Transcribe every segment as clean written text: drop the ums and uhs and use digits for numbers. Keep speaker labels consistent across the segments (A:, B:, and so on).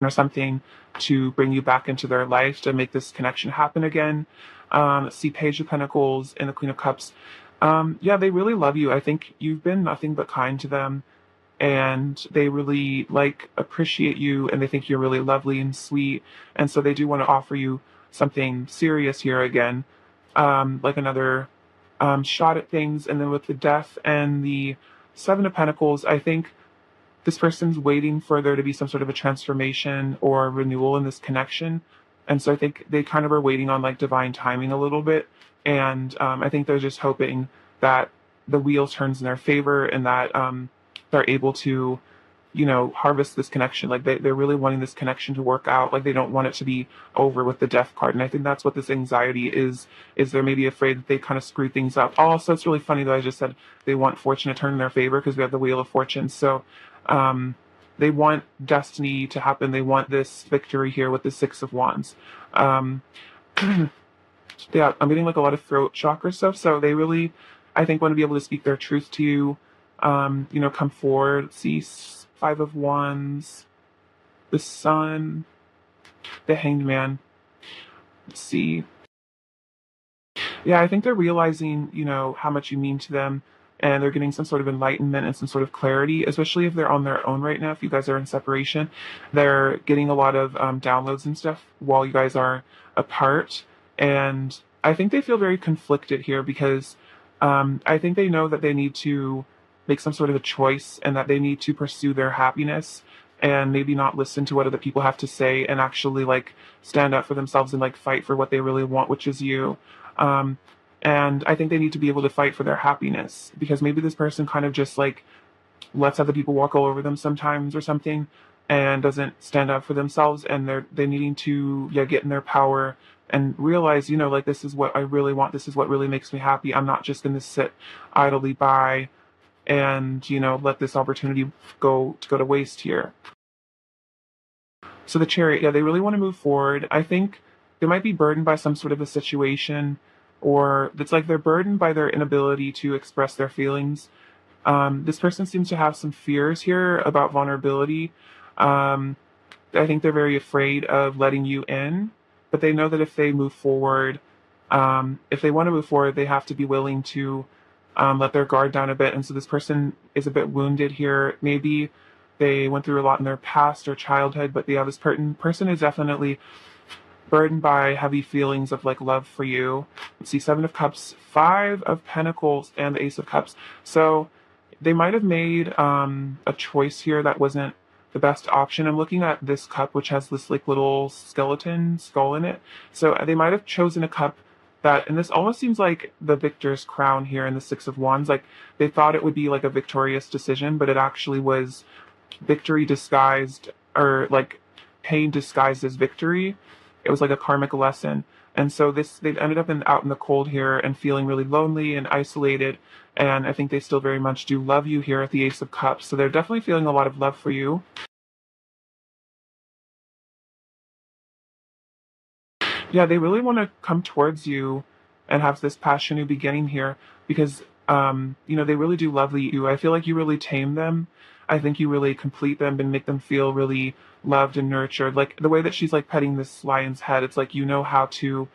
A: or something to bring you back into their life to make this connection happen again. See Page of Pentacles and the Queen of Cups. Yeah, they really love you. I think you've been nothing but kind to them, and they really like appreciate you, and they think you're really lovely and sweet, and so they do want to offer you something serious here again, like another shot at things. And then with the Death and the Seven of Pentacles, I think this person's waiting for there to be some sort of a transformation or renewal in this connection. And so I think they kind of are waiting on like divine timing a little bit. And I think they're just hoping that the wheel turns in their favor, and that they're able to, harvest this connection. Like they're really wanting this connection to work out. Like they don't want it to be over with the Death card. And I think that's what this anxiety is they're maybe afraid that they kind of screw things up. Also, it's really funny that I just said they want fortune to turn in their favor, because we have the Wheel of Fortune. So they want destiny to happen. They want this victory here with the Six of Wands. Um, yeah, I'm getting like a lot of throat chakra stuff. So they really, I think, want to be able to speak their truth to you. Come forward. Let's see, Five of Wands, the Sun, the Hanged Man. Let's see. Yeah, I think they're realizing, how much you mean to them, and they're getting some sort of enlightenment and some sort of clarity, especially if they're on their own right now. If you guys are in separation, they're getting a lot of downloads and stuff while you guys are apart. And I think they feel very conflicted here, because I think they know that they need to make some sort of a choice, and that they need to pursue their happiness, and maybe not listen to what other people have to say, and actually like stand up for themselves and like fight for what they really want, which is you. Um, and I think they need to be able to fight for their happiness, because maybe this person kind of just like lets other people walk all over them sometimes or something, and doesn't stand up for themselves, and they're needing to, yeah, get in their power and realize, like, this is what I really want, this is what really makes me happy. I'm not just going to sit idly by and, let this opportunity go to waste here. So the Chariot, yeah, they really want to move forward. I think they might be burdened by some sort of a situation, or it's like they're burdened by their inability to express their feelings. This person seems to have some fears here about vulnerability. Um, I think they're very afraid of letting you in, but they know that if they move forward, if they want to move forward, they have to be willing to let their guard down a bit. And so this person is a bit wounded here. Maybe they went through a lot in their past or childhood, but yeah, this person is definitely burdened by heavy feelings of like love for you. Let's see, Seven of Cups, Five of Pentacles, and the Ace of Cups. So they might have made a choice here that wasn't the best option. I'm looking at this cup, which has this like little skeleton skull in it. So they might have chosen a cup that, and this almost seems like the victor's crown here in the Six of Wands. Like they thought it would be like a victorious decision, but it actually was victory disguised, or like pain disguised as victory. It was like a karmic lesson. And so they've ended up out in the cold here and feeling really lonely and isolated. And I think they still very much do love you here at the Ace of Cups. So they're definitely feeling a lot of love for you. Yeah, they really want to come towards you and have this passionate beginning here, because they really do love you. I feel like you really tame them. I think you really complete them and make them feel really loved and nurtured. Like the way that she's like petting this lion's head, it's like you know how to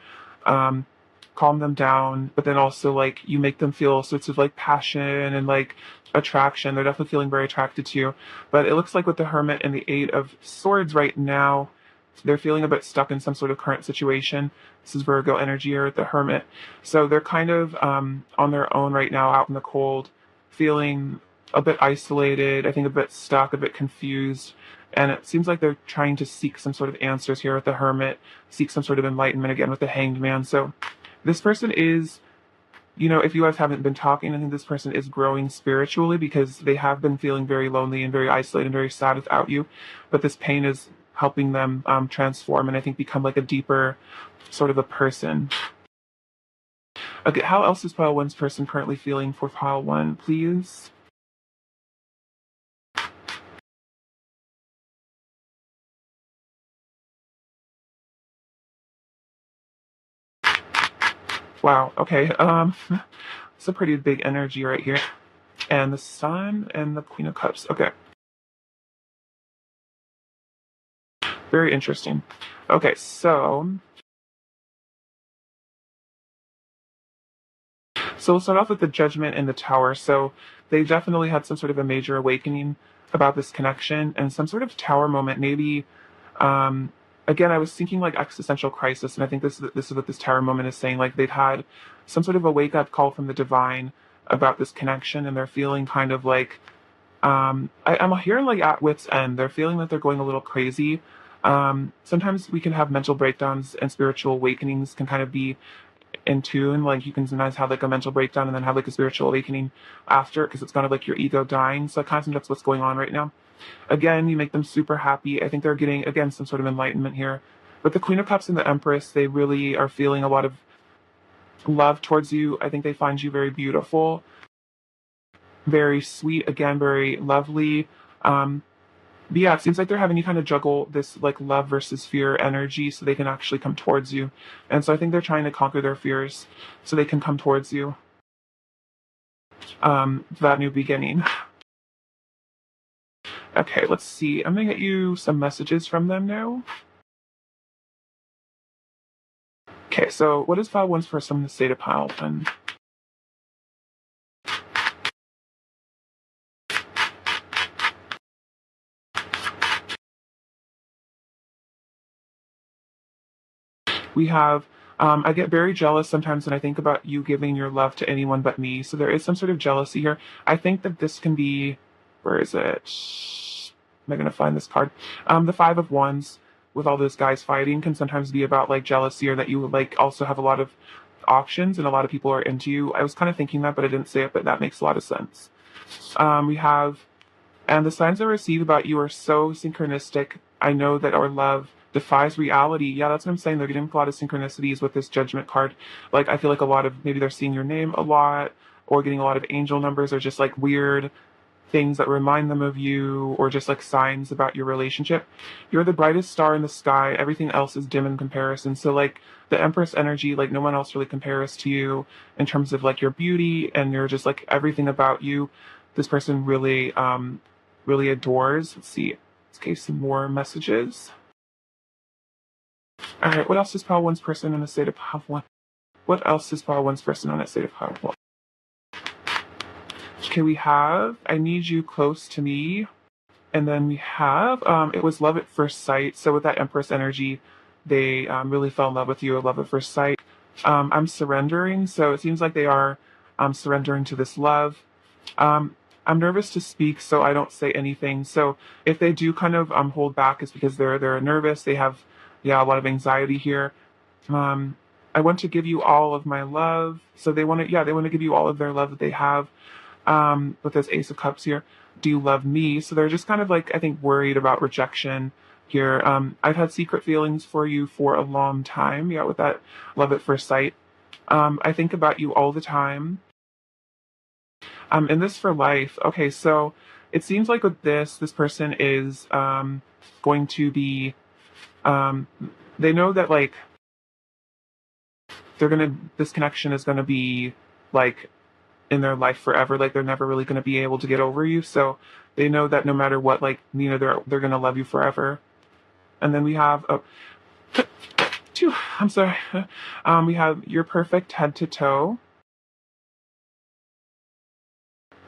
A: um calm them down, but then also like you make them feel sorts of like passion and like attraction. They're definitely feeling very attracted to you. But it looks like with the Hermit and the Eight of Swords right now, they're feeling a bit stuck in some sort of current situation. This is Virgo energy or the Hermit. So they're kind of on their own right now, out in the cold, feeling a bit isolated, I think a bit stuck, a bit confused. And it seems like they're trying to seek some sort of answers here with the Hermit, seek some sort of enlightenment again with the Hanged Man. So this person is, if you guys haven't been talking, I think this person is growing spiritually, because they have been feeling very lonely and very isolated and very sad without you. But this pain is helping them transform, and I think become like a deeper sort of a person. Okay, how else is pile one's person currently feeling for pile one, please? Wow, okay. It's a pretty big energy right here. And the Sun and the Queen of Cups. Okay. Very interesting. Okay, so we'll start off with the Judgment and the Tower. So they definitely had some sort of a major awakening about this connection and some sort of tower moment. Maybe, um, again, I was thinking like existential crisis, and I think this is what this tower moment is saying. Like they've had some sort of a wake up call from the divine about this connection, and they're feeling kind of like I'm hearing like at wit's end. They're feeling that they're going a little crazy. Sometimes we can have mental breakdowns and spiritual awakenings can kind of be in tune. Like you can sometimes have like a mental breakdown and then have like a spiritual awakening after because it's kind of like your ego dying. So I kind of think that's what's going on right now. Again, you make them super happy. I think they're getting again some sort of enlightenment here. But the Queen of Cups and the Empress, they really are feeling a lot of love towards you. I think they find you very beautiful, very sweet, again, very lovely. Um, but yeah, it seems like they're having you kind of juggle this like love versus fear energy so they can actually come towards you. And so I think they're trying to conquer their fears so they can come towards you. That new beginning. Okay, let's see. I'm gonna get you some messages from them now. Okay, so what is file one's for some in the state of pile then? We have I get very jealous sometimes when I think about you giving your love to anyone but me. So there is some sort of jealousy here. I think that this can be, where is it? Am I going to find this card? The Five of Wands with all those guys fighting can sometimes be about like jealousy or that you like also have a lot of options and a lot of people are into you. I was kind of thinking that, but I didn't say it, but that makes a lot of sense. We have and the signs I receive about you are so synchronistic. I know that our love defies reality. Yeah, that's what I'm saying. They're getting a lot of synchronicities with this judgment card. Like, I feel like a lot of maybe they're seeing your name a lot or getting a lot of angel numbers or just like weird things that remind them of you or just like signs about your relationship. You're the brightest star in the sky. Everything else is dim in comparison. So, like, the Empress energy, like, no one else really compares to you in terms of like your beauty and you're just like everything about you. This person really, really adores. Let's see. Let's get some more messages. All right. What else is Power One's person in the state of Power One? What else is Power One's person on that state of Power One? Okay, we have I need you close to me. And then we have it was love at first sight. So with that Empress energy, they really fell in love with you, love at first sight. I'm surrendering. So it seems like they are surrendering to this love. I'm nervous to speak, so I don't say anything. So if they do kind of hold back, it's because they're nervous. They have yeah a lot of anxiety here. Um, I want to give you all of my love. So they want to give you all of their love that they have. With this Ace of Cups here, do you love me? So they're just kind of like I think worried about rejection here. I've had secret feelings for you for a long time. Yeah, with that love at first sight. I think about you all the time. And this for life. Okay, so it seems like with this person is going to be. Um, they know that like this connection is gonna be like in their life forever. Like they're never really gonna be able to get over you. So they know that no matter what, like they're gonna love you forever. And then we have two. I'm sorry. We have you're perfect head to toe.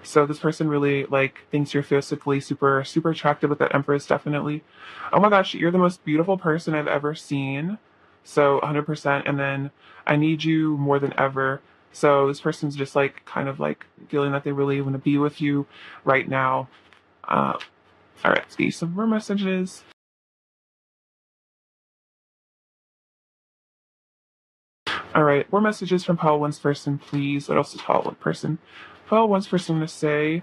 A: So this person really like thinks you're physically super attractive with that Empress, definitely. Oh my gosh, you're the most beautiful person I've ever seen. So 100%. And then I need you more than ever. So this person's just like kind of like feeling that they really want to be with you right now. All right, let's get you some more messages. All right, more messages from Paul One's person, please. What else is Paul One person? Paul One's person to say.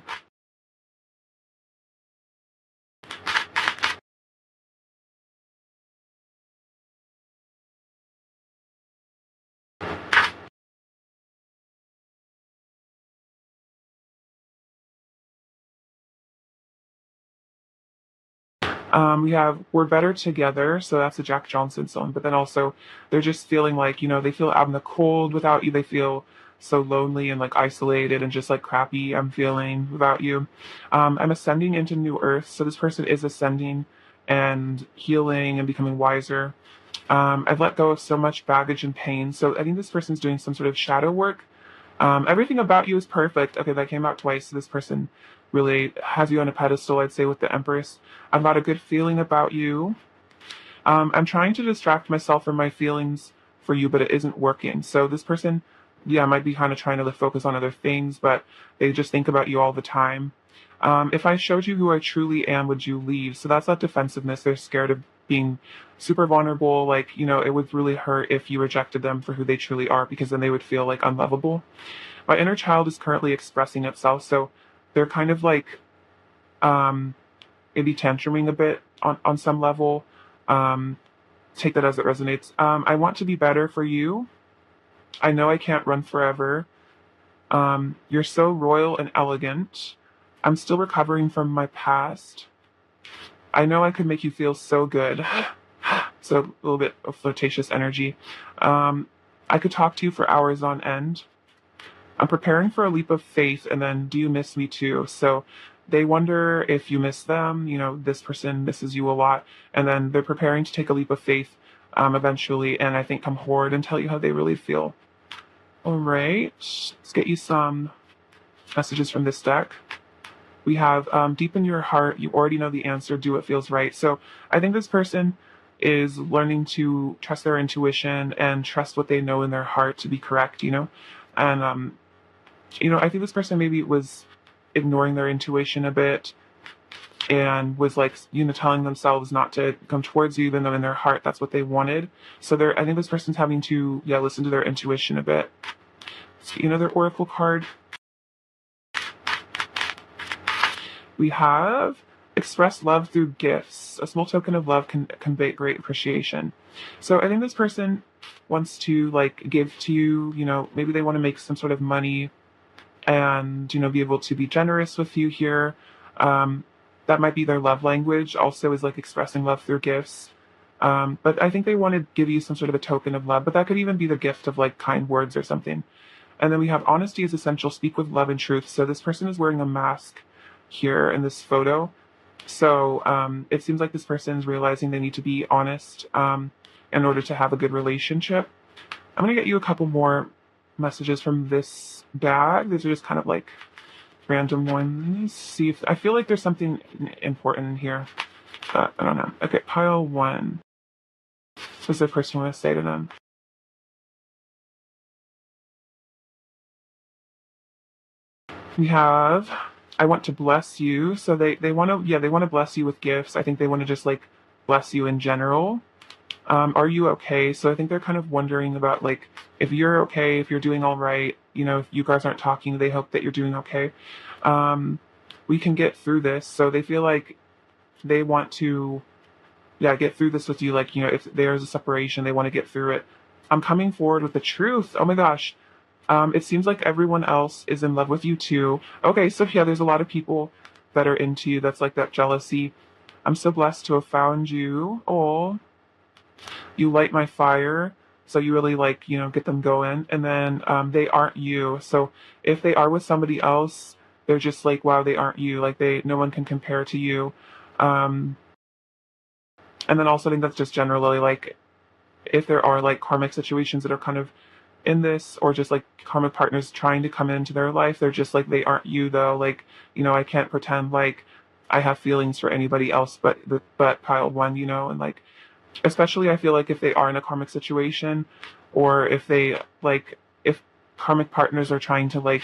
A: We have We're Better Together, so that's a Jack Johnson song, but then also they're just feeling like, they feel out in the cold without you. They feel so lonely and like isolated and just like crappy I'm feeling without you. I'm ascending into new earth, so this person is ascending and healing and becoming wiser. I've let go of so much baggage and pain. So I think this person's doing some sort of shadow work. Everything about you is perfect. Okay, that came out twice. So this person really has you on a pedestal, I'd say, with the Empress. I've got a good feeling about you. I'm trying to distract myself from my feelings for you, but it isn't working. So this person, yeah, might be kind of trying to focus on other things, but they just think about you all the time. If I showed you who I truly am, would you leave? So that's that defensiveness. They're scared of being super vulnerable. Like, it would really hurt if you rejected them for who they truly are, because then they would feel like unlovable. My inner child is currently expressing itself. So they're kind of like, um, maybe tantruming a bit on some level. Um, Take that as it resonates. I want to be better for you. I know I can't run forever. You're so royal and elegant. I'm still recovering from my past. I know I could make you feel so good. So a little bit of flirtatious energy. I could talk to you for hours on end. I'm preparing for a leap of faith, and then do you miss me too? So they wonder if you miss them. This person misses you a lot, and then they're preparing to take a leap of faith eventually, and I think come forward and tell you how they really feel. All right, let's get you some messages from this deck. We have deep in your heart, you already know the answer, do what feels right. So I think this person is learning to trust their intuition and trust what they know in their heart to be correct. And I think this person maybe was ignoring their intuition a bit and was like, telling themselves not to come towards you, even though in their heart that's what they wanted. So I think this person's having to, listen to their intuition a bit. Let's get another oracle card. We have express love through gifts. A small token of love can convey great appreciation. So I think this person wants to give to you, maybe they want to make some sort of money and be able to be generous with you here. That might be their love language, also, is expressing love through gifts. But I think they want to give you some sort of a token of love, but that could even be the gift of kind words or something. And then we have honesty is essential, speak with love and truth. So this person is wearing a mask here in this photo. So it seems like this person is realizing they need to be honest in order to have a good relationship. I'm going to get you a couple more messages from this bag. These are just kind of random ones. See if I feel like there's something important in here, but I don't know. Okay, pile one. What does the person want to say to them? We have, I want to bless you. So they want to, they want to bless you with gifts. I think they want to just bless you in general. Are you okay? So I think they're kind of wondering about if you're okay, if you're doing all right. If you guys aren't talking, they hope that you're doing okay. We can get through this. So they feel like they want to, get through this with you. If there's a separation, they want to get through it. I'm coming forward with the truth. Oh my gosh. It seems like everyone else is in love with you too. Okay, so there's a lot of people that are into you. That's that jealousy. I'm so blessed to have found you. Oh, you light my fire. So you really get them going. And then they aren't you. So if they are with somebody else, they're just wow, they aren't you. No one can compare to you. Um, and then also I think that's just generally if there are karmic situations that are kind of in this, or just karmic partners trying to come into their life, they're just they aren't you though. I can't pretend I have feelings for anybody else but pile one, and especially I feel if they are in a karmic situation, or if they if karmic partners are trying to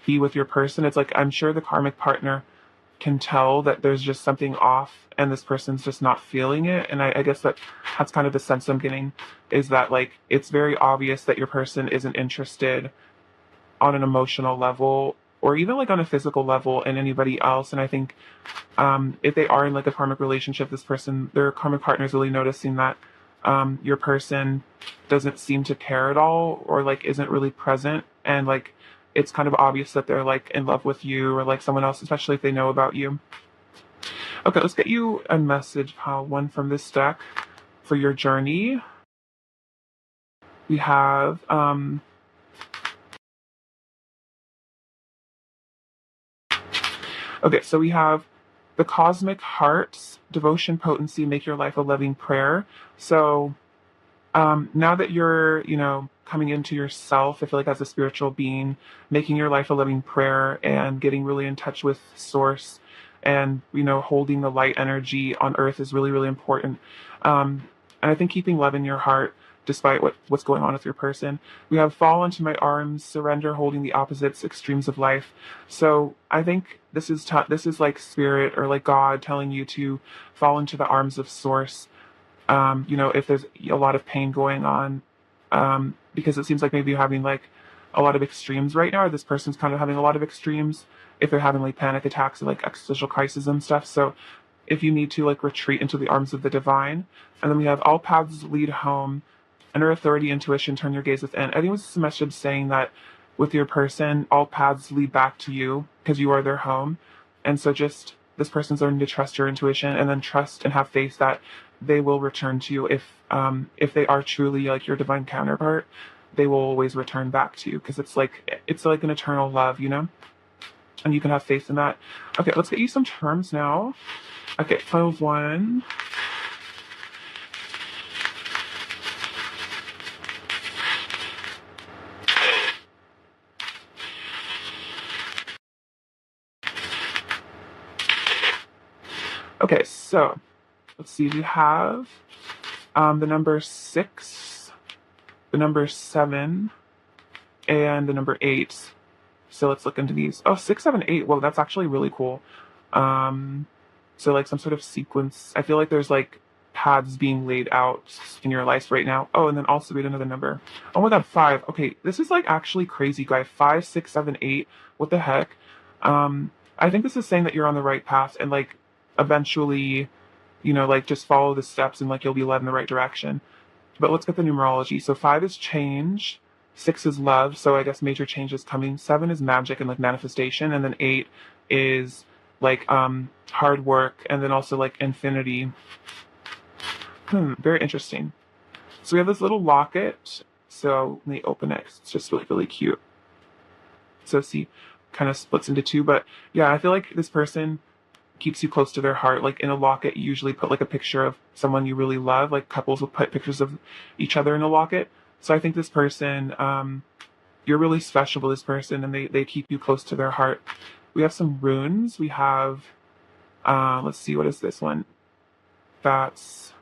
A: be with your person, it's I'm sure the karmic partner can tell that there's just something off and this person's just not feeling it. And I guess that's kind of the sense I'm getting, is that it's very obvious that your person isn't interested on an emotional level, or even on a physical level, in anybody else. And I think if they are in a karmic relationship, this person, their karmic partner, is really noticing that your person doesn't seem to care at all, or isn't really present, and it's kind of obvious that they're in love with you, or someone else, especially if they know about you. Okay, let's get you a message, pile one, from this deck for your journey. We have okay, so we have the cosmic hearts, devotion, potency, make your life a loving prayer. So now that you're, coming into yourself, I feel like as a spiritual being, making your life a living prayer and getting really in touch with source and, holding the light energy on earth is really, really important. And I think keeping love in your heart, despite what's going on with your person. We have fall into my arms, surrender, holding the opposites, extremes of life. So I think this is like spirit or like God telling you to fall into the arms of source. If there's a lot of pain going on, because it seems like maybe you're having like a lot of extremes right now, or this person's kind of having a lot of extremes if they're having like panic attacks or like existential crisis and stuff. So if you need to like retreat into the arms of the divine. And then we have all paths lead home, inner authority, intuition, turn your gaze within. I think it was a message saying that with your person, all paths lead back to you because you are their home. And so just this person's learning to trust your intuition and then trust and have faith that they will return to you if they are truly like your divine counterpart. They will always return back to you because it's like an eternal love, and you can have faith in that. Okay, let's get you some terms now. Okay, 5 of 1. Okay, so let's see. We have the number 6, the number 7, and the number 8. So let's look into these. Oh, 6, 7, 8. Well, that's actually really cool. So like some sort of sequence. I feel like there's like paths being laid out in your life right now. Oh, and then also read another number. Oh my God, 5. Okay, this is like actually crazy, guy. 5, 6, 7, 8. What the heck? I think this is saying that you're on the right path and like eventually, like just follow the steps and like you'll be led in the right direction. But let's get the numerology. So 5 is change, 6 is love, so I guess major change is coming. 7 is magic and like manifestation, and then 8 is like hard work, and then also like infinity. Very interesting. So we have this little locket. So let me open it. It's just really, really cute. So see, kind of splits into 2. But yeah, I feel like this person keeps you close to their heart. Like in a locket, you usually put like a picture of someone you really love. Like couples will put pictures of each other in a locket. So I think this person, you're really special to this person, and they keep you close to their heart. We have some runes. We have, let's see, what is this one? That's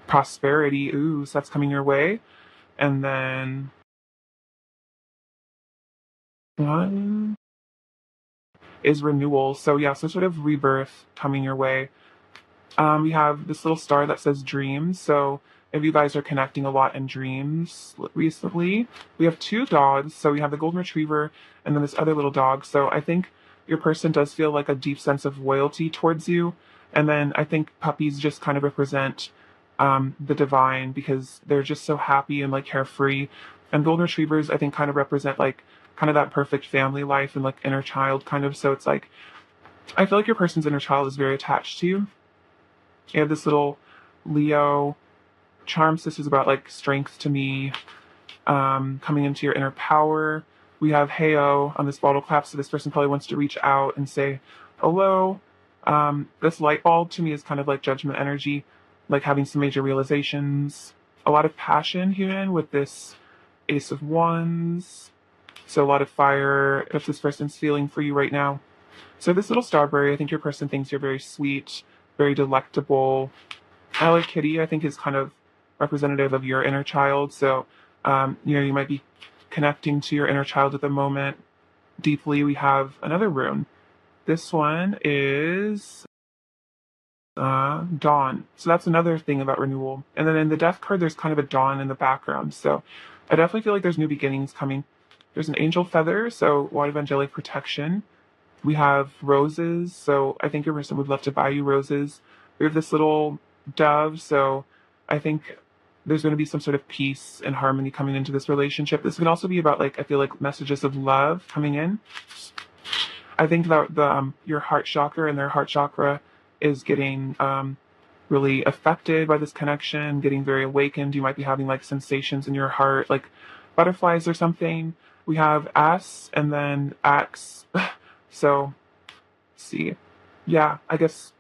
A: prosperity. Ooh, so that's coming your way. And then one is renewal. So yeah, some sort of rebirth coming your way. We have this little star that says dreams. So if you guys are connecting a lot in dreams recently, we have 2 dogs. So we have the golden retriever and then this other little dog. So I think your person does feel like a deep sense of loyalty towards you. And then I think puppies just kind of represent the divine because they're just so happy and like carefree. And golden retrievers, I think, kind of represent like kind of that perfect family life and like inner child kind of. So it's like, I feel like your person's inner child is very attached to you. You have this little Leo charm. This is about like strength to me, coming into your inner power. We have Heyo on this bottle clap, so this person probably wants to reach out and say hello. This light bulb to me is kind of like judgment energy, like having some major realizations. A lot of passion here with this Ace of Wands. So a lot of fire if this person's feeling for you right now. So this little starberry, I think your person thinks you're very sweet, very delectable. Hello Kitty, I think, is kind of representative of your inner child. So, you might be connecting to your inner child at the moment deeply. We have another rune. This one is dawn. So that's another thing about renewal. And then in the death card, there's kind of a dawn in the background. So I definitely feel like there's new beginnings coming. There's an angel feather, so a lot of angelic protection. We have roses, so I think your person would love to buy you roses. We have this little dove, so I think there's going to be some sort of peace and harmony coming into this relationship. This could also be about like, I feel like messages of love coming in. I think that your heart chakra and their heart chakra is getting really affected by this connection, getting very awakened. You might be having like sensations in your heart, like butterflies or something. We have S and then X. So, let's see. yeah, I guess,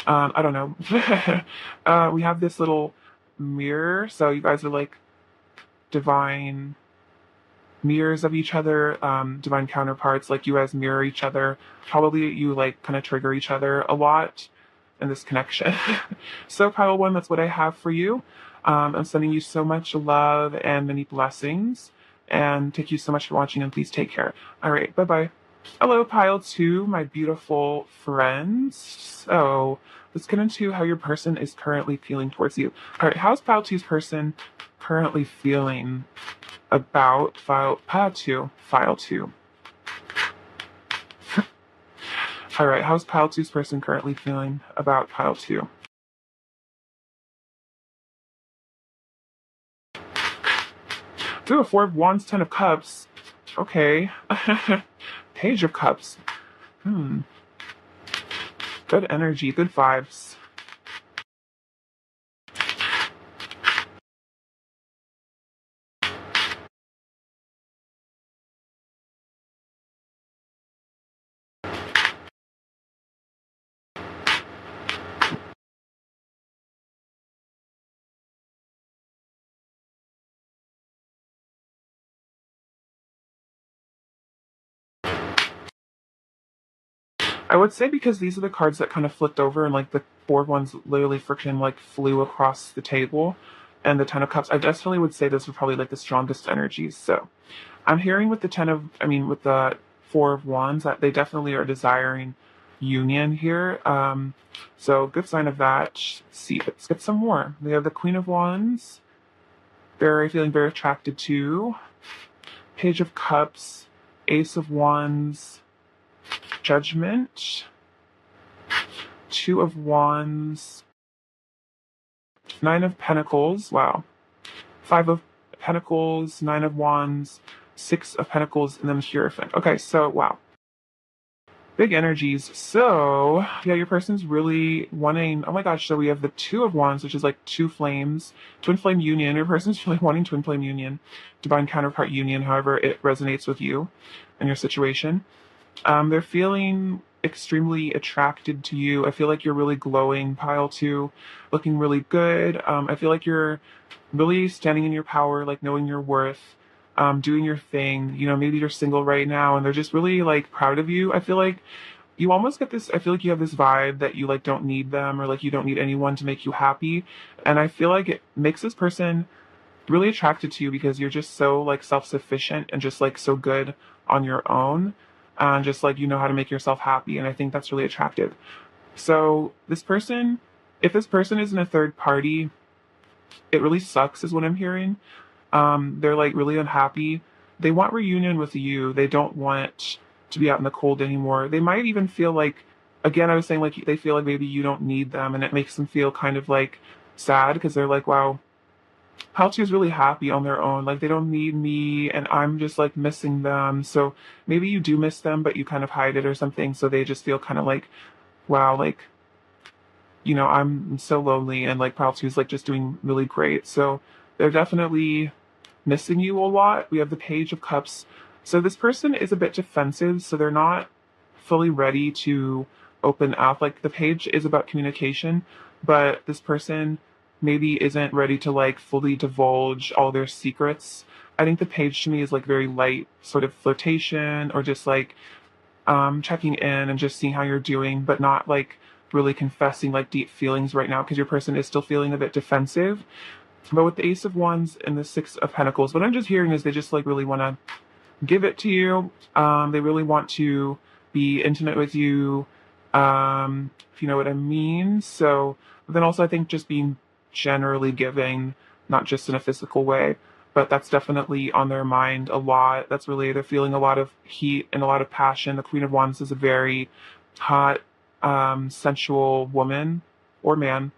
A: I don't know. We have this little mirror, so you guys are like divine mirrors of each other, divine counterparts. Like you guys mirror each other. Probably you like kind of trigger each other a lot in this connection. So, Pile One, that's what I have for you. I'm sending you so much love and many blessings. And thank you so much for watching, and please take care. All right, bye bye. Hello, Pile Two, my beautiful friends. So, let's get into how your person is currently feeling towards you. All right, how's Pile Two's person currently feeling about Pile Two? File Two. All right, how's Pile Two's person currently feeling about Pile Two? Ooh, Four of Wands, Ten of Cups. Okay. Page of Cups. Hmm. Good energy, good vibes. I would say because these are the cards that kind of flipped over and like the Four of Wands literally friction like flew across the table, and the Ten of Cups, I definitely would say those were probably like the strongest energies. So I'm hearing with the with the Four of Wands that they definitely are desiring union here. So good sign of that. Let's see, let's get some more. We have the Queen of Wands, feeling very attracted to. Page of Cups, Ace of Wands, Judgment, Two of Wands, Nine of Pentacles, wow. Five of Pentacles, Nine of Wands, Six of Pentacles, and then the Hierophant. Okay, so wow. Big energies. So, yeah, your person's really wanting. Oh my gosh, so we have the Two of Wands, which is like two flames, twin flame union. Your person's really wanting twin flame union, divine counterpart union, however it resonates with you and your situation. They're feeling extremely attracted to you. I feel like you're really glowing, Pile Two, looking really good. I feel like you're really standing in your power, like knowing your worth, doing your thing. You know, maybe you're single right now and they're just really like proud of you. I feel like you almost get this, I feel like you have this vibe that you like don't need them or like you don't need anyone to make you happy. And I feel like it makes this person really attracted to you because you're just so like self-sufficient and just like so good on your own, and just like you know how to make yourself happy, and I think that's really attractive. So this person, if this person is in a third party, it really sucks is what I'm hearing. They're like really unhappy. They want reunion with you. They don't want to be out in the cold anymore. They might even feel like, again, I was saying like they feel like maybe you don't need them, and it makes them feel kind of like sad because they're like, wow, Palchi is really happy on their own. Like they don't need me and I'm just like missing them. So maybe you do miss them, but you kind of hide it or something. So they just feel kind of like, wow, like, you know, I'm so lonely, and like Palchi is like just doing really great. So they're definitely missing you a lot. We have the Page of Cups. So this person is a bit defensive. So they're not fully ready to open up. Like the page is about communication, but this person maybe isn't ready to like fully divulge all their secrets. I think the page to me is like very light sort of flirtation or just like checking in and just seeing how you're doing, but not like really confessing like deep feelings right now because your person is still feeling a bit defensive. But with the Ace of Wands and the Six of Pentacles, what I'm just hearing is they just like really want to give it to you. They really want to be intimate with you, if you know what I mean. So, but then also I think just being generally giving, not just in a physical way, but that's definitely on their mind a lot. That's really, they're feeling a lot of heat and a lot of passion. The Queen of Wands is a very hot, sensual woman or man,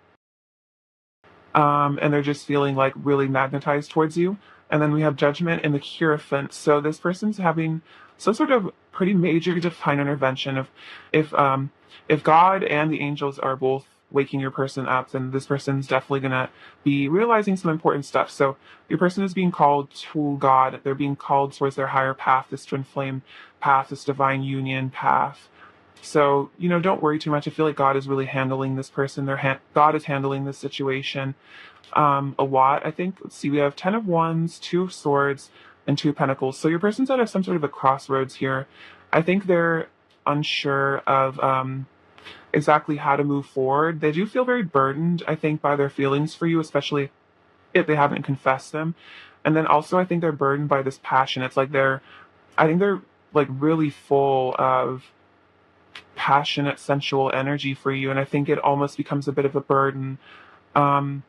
A: and they're just feeling like really magnetized towards you. And then we have Judgment and the Hierophant. So this person's having some sort of pretty major divine intervention. If God and the angels are both waking your person up, then this person's definitely gonna be realizing some important stuff. So your person is being called to God. They're being called towards their higher path, this twin flame path, this divine union path. So, don't worry too much. I feel like God is really handling this person. God is handling this situation a lot. I think, let's see, we have 10 of Wands, 2 of Swords, and 2 of Pentacles. So your person's at some sort of a crossroads here. I think they're unsure of exactly how to move forward. They do feel very burdened, I think, by their feelings for you, especially if they haven't confessed them. And then also, I think they're burdened by this passion. It's like I think they're like really full of passionate, sensual energy for you. And I think it almost becomes a bit of a burden. Um,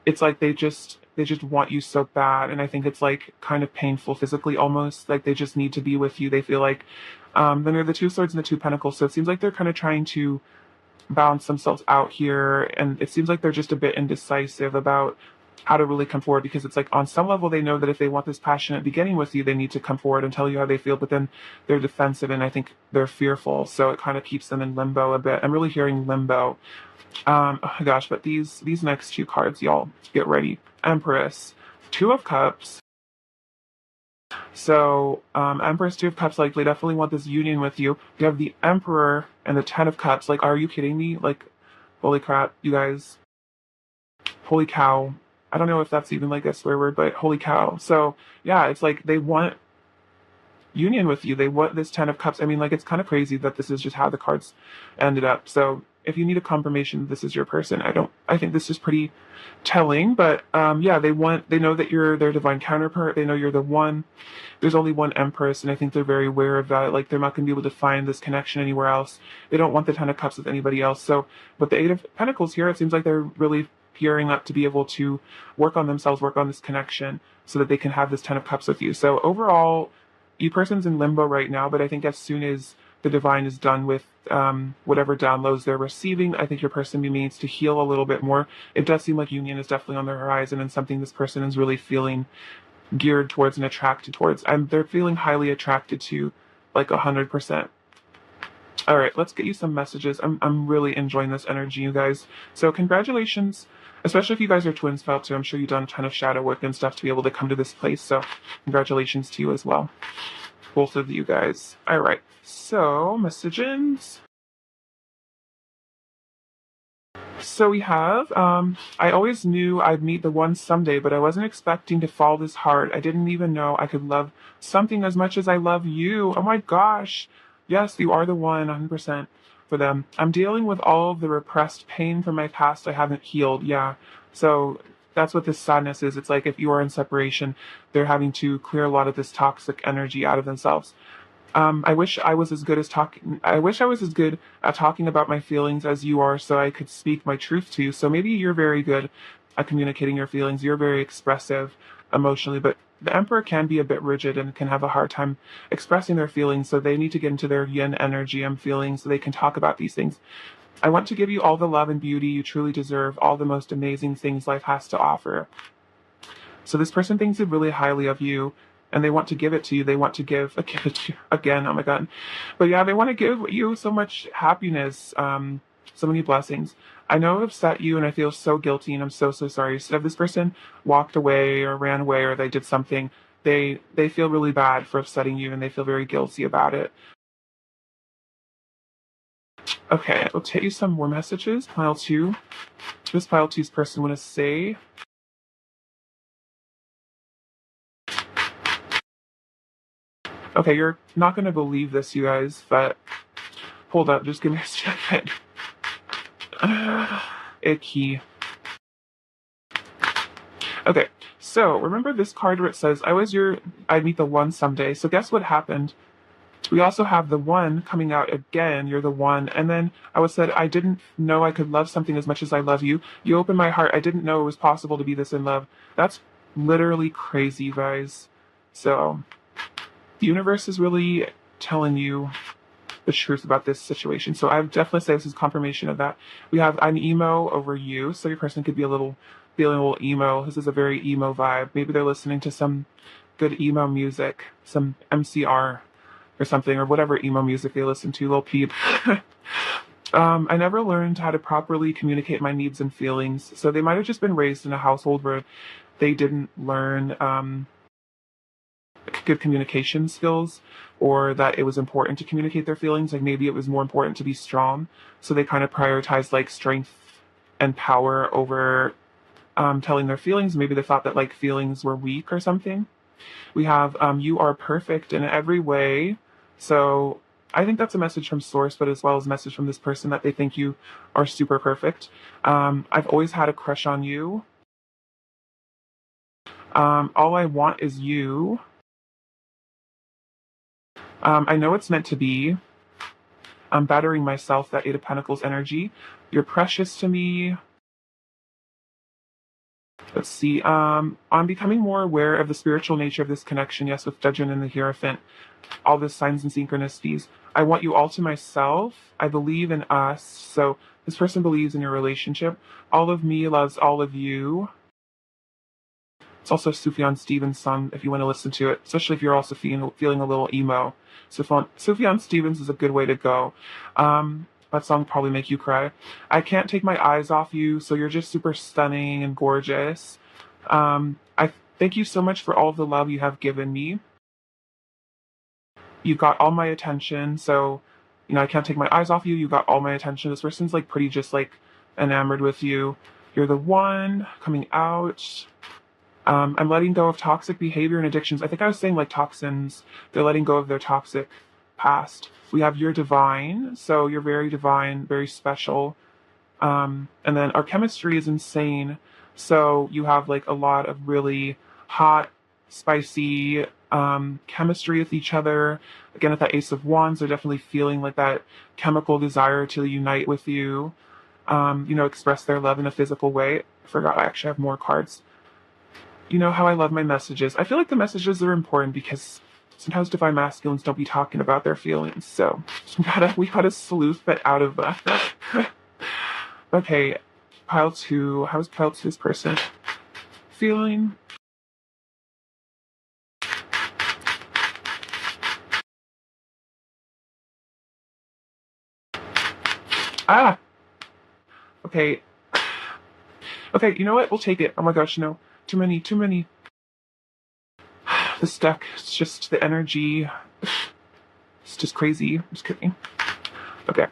A: it's like they just want you so bad, and I think it's like kind of painful physically, almost like they just need to be with you. They feel like then there are the 2 swords and the 2 pentacles, so it seems like they're kind of trying to balance themselves out here, and it seems like they're just a bit indecisive about how to really come forward, because it's like on some level they know that if they want this passionate beginning with you, they need to come forward and tell you how they feel, but then they're defensive, and I think they're fearful, so it kind of keeps them in limbo a bit. I'm really hearing limbo. Oh my gosh, but these next 2 cards, y'all, get ready. Empress, 2 of Cups. So, Empress, 2 of Cups, like, they definitely want this union with you. You have the Emperor and the 10 of Cups. Like, are you kidding me? Like, holy crap, you guys. Holy cow. I don't know if that's even like a swear word, but holy cow. So, yeah, it's like they want union with you. They want this 10 of Cups. I mean, like, it's kind of crazy that this is just how the cards ended up. So if you need a confirmation this is your person, I think this is pretty telling, but yeah, they know that you're their divine counterpart. They know you're the one. There's only one Empress, and I think they're very aware of that. Like, they're not going to be able to find this connection anywhere else. They don't want the 10 of Cups with anybody else. So with the 8 of Pentacles here, it seems like they're really gearing up to be able to work on themselves, work on this connection, so that they can have this 10 of Cups with you. So overall, you person's in limbo right now, but I think as soon as the divine is done with whatever downloads they're receiving, I think your person needs to heal a little bit more. It does seem like union is definitely on the horizon, and something this person is really feeling geared towards and attracted towards. And they're feeling highly attracted to, like 100%. All right, let's get you some messages. I'm really enjoying this energy, you guys. So congratulations, especially if you guys are twins felt too. I'm sure you've done a ton of shadow work and stuff to be able to come to this place. So congratulations to you as well, both of you guys. All right, so messages. So we have, I always knew I'd meet the one someday, but I wasn't expecting to fall this hard. I didn't even know I could love something as much as I love you. Oh my gosh. Yes, you are the one, 100% for them. I'm dealing with all of the repressed pain from my past I haven't healed. Yeah. So that's what this sadness is. It's like if you are in separation, they're having to clear a lot of this toxic energy out of themselves. I wish I was as good as talking. I wish I was as good at talking about my feelings as you are, so I could speak my truth to you. So maybe you're very good at communicating your feelings. You're very expressive emotionally, but the Emperor can be a bit rigid and can have a hard time expressing their feelings. So they need to get into their yin energy, I'm feeling, so they can talk about these things. I want to give you all the love and beauty you truly deserve, all the most amazing things life has to offer. So this person thinks really highly of you, and they want to give it to you. They want to give it to you again. Oh my God. But yeah, they want to give you so much happiness, so many blessings. I know I've upset you, and I feel so guilty, and I'm so, so sorry. So if this person walked away or ran away or they did something, they feel really bad for upsetting you, and they feel very guilty about it. Okay, I'll take you some more messages. Pile 2. This pile 2's person want to say, okay, you're not going to believe this, you guys, but hold up, just give me a second. Icky. Okay, so remember this card where it says, I'd meet the one someday. So guess what happened? We also have the one coming out again. You're the one. And then I was said, I didn't know I could love something as much as I love you. You opened my heart. I didn't know it was possible to be this in love. That's literally crazy, you guys. So the universe is really telling you the truth about this situation. So I would definitely say this is confirmation of that. We have an emo over you, so your person could be feeling a little emo. This is a very emo vibe. Maybe they're listening to some good emo music, some MCR or something, or whatever emo music they listen to, Lil Peep. I never learned how to properly communicate my needs and feelings, so they might have just been raised in a household where they didn't learn good communication skills, or that it was important to communicate their feelings. Like maybe it was more important to be strong. So they kind of prioritized like strength and power over telling their feelings. Maybe they thought that like feelings were weak or something. We have you are perfect in every way. So I think that's a message from source, but as well as a message from this person that they think you are super perfect. I've always had a crush on you. All I want is you. I know it's meant to be. I'm battering myself, that Eight of Pentacles energy. You're precious to me. Let's see. I'm becoming more aware of the spiritual nature of this connection. Yes, with Judgment and the Hierophant. All the signs and synchronicities. I want you all to myself. I believe in us. So this person believes in your relationship. All of me loves all of you. It's also Sufjan Stevens' song if you want to listen to it, especially if you're also feeling a little emo. Sufjan Stevens is a good way to go. That song will probably make you cry. I can't take my eyes off you, so you're just super stunning and gorgeous. I thank you so much for all the love you have given me. You got all my attention, so I can't take my eyes off you. You got all my attention. This person's like pretty just like enamored with you. You're the one coming out. I'm letting go of toxic behavior and addictions. I think I was saying like toxins. They're letting go of their toxic past. We have you're divine, so you're very divine, very special. And then our chemistry is insane. So you have like a lot of really hot, spicy chemistry with each other. Again, with that Ace of Wands, they're definitely feeling like that chemical desire to unite with you. Express their love in a physical way. I forgot I actually have more cards. You know how I love my messages. I feel like the messages are important because sometimes divine masculines don't be talking about their feelings. So we gotta sleuth it out of that. Okay, pile two. How's pile two's person feeling? Ah. Okay. Okay. You know what? We'll take it. Oh my gosh, no. Too many. Too many. This deck. It's just the energy. It's just crazy. I'm just kidding. Okay.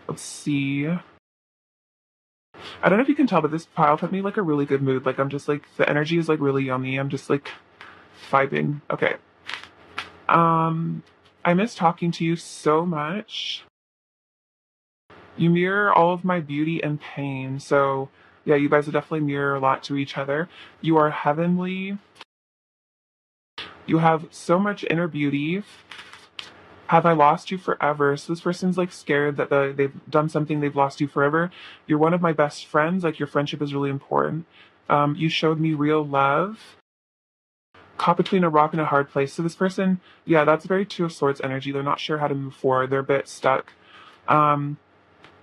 A: Let's see. I don't know if you can tell, but this pile put me like a really good mood. Like I'm just like the energy is like really yummy. I'm just like vibing. Okay. I miss talking to you so much. You mirror all of my beauty and pain. So yeah, you guys will definitely mirror a lot to each other. You are heavenly. You have so much inner beauty. Have I lost you forever? So this person's like scared that they've done something, they've lost you forever. You're one of my best friends. Like your friendship is really important. You showed me real love. Caught between a rock and a hard place. So this person, yeah, that's very Two of Swords energy. They're not sure how to move forward. They're a bit stuck. I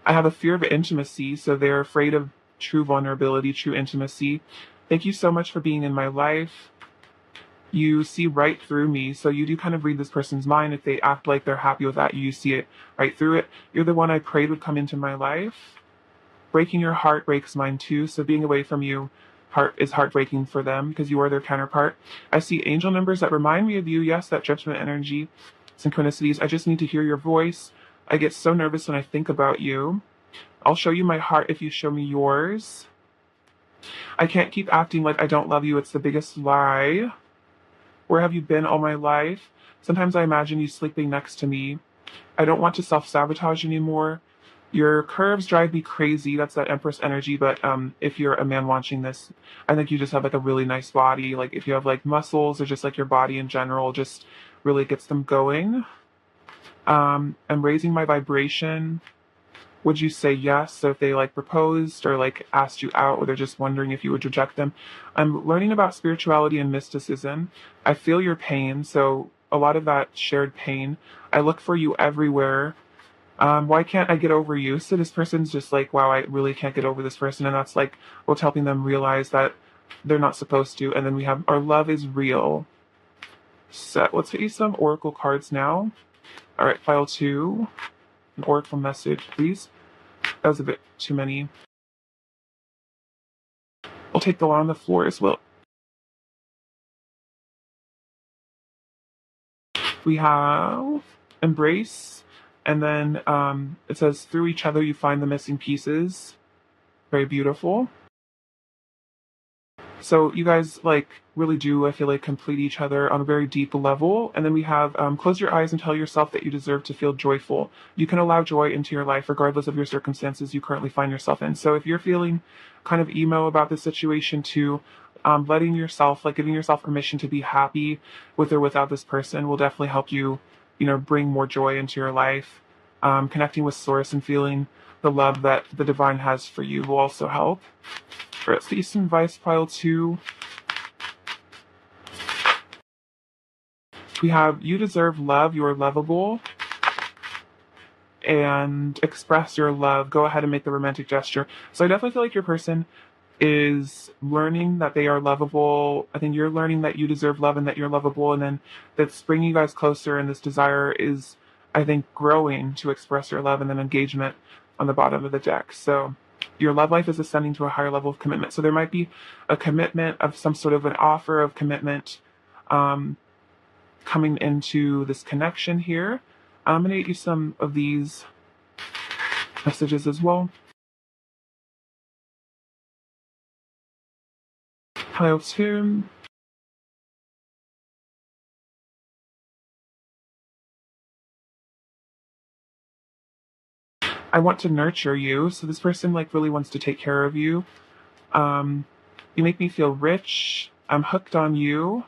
A: have a fear of intimacy, so they're afraid of true vulnerability, true intimacy. Thank you so much for being in my life. You see right through me, so you do kind of read this person's mind. If they act like they're happy with that, you see it right through it. You're the one I prayed would come into my life. Breaking your heart breaks mine too, so being away from you is heartbreaking for them because you are their counterpart. I see angel numbers that remind me of you. Yes, that judgment energy, synchronicities. I just need to hear your voice. I get so nervous when I think about you. I'll show you my heart if you show me yours. I can't keep acting like I don't love you. It's the biggest lie. Where have you been all my life? Sometimes I imagine you sleeping next to me. I don't want to self-sabotage anymore. Your curves drive me crazy. That's that Empress energy. But if you're a man watching this, I think you just have like a really nice body. Like if you have like muscles or just like your body in general, just really gets them going. I'm raising my vibration. Would you say yes? So if they like proposed or like asked you out, or they're just wondering if you would reject them. I'm learning about spirituality and mysticism. I feel your pain. So a lot of that shared pain. I look for you everywhere. Why can't I get over you? So this person's just like, wow, I really can't get over this person. And that's like what's helping them realize that they're not supposed to. And then we have our love is real. So let's get you some oracle cards now. All right, file two. An oracle message, please. That was a bit too many. I'll take the one on the floor as well. We have embrace, and then it says through each other you find the missing pieces. Very beautiful. So you guys like really do, I feel like, complete each other on a very deep level. And then we have close your eyes and tell yourself that you deserve to feel joyful. You can allow joy into your life regardless of your circumstances you currently find yourself in. So if you're feeling kind of emo about this situation too, letting yourself, like giving yourself permission to be happy with or without this person will definitely help you, bring more joy into your life. Connecting with source and feeling the love that the divine has for you will also help. For at least advice pile 2, we have you deserve love, you are lovable, and express your love. Go ahead and make the romantic gesture. So I definitely feel like your person is learning that they are lovable. I think you're learning that you deserve love and that you're lovable, and then that's bringing you guys closer, and this desire is, I think, growing to express your love, and then engagement on the bottom of the deck. So your love life is ascending to a higher level of commitment. So there might be a commitment of some sort of an offer of commitment coming into this connection here. I'm going to get you some of these messages as well. Hello, Tim. I want to nurture you. So this person like really wants to take care of you. You make me feel rich. I'm hooked on you.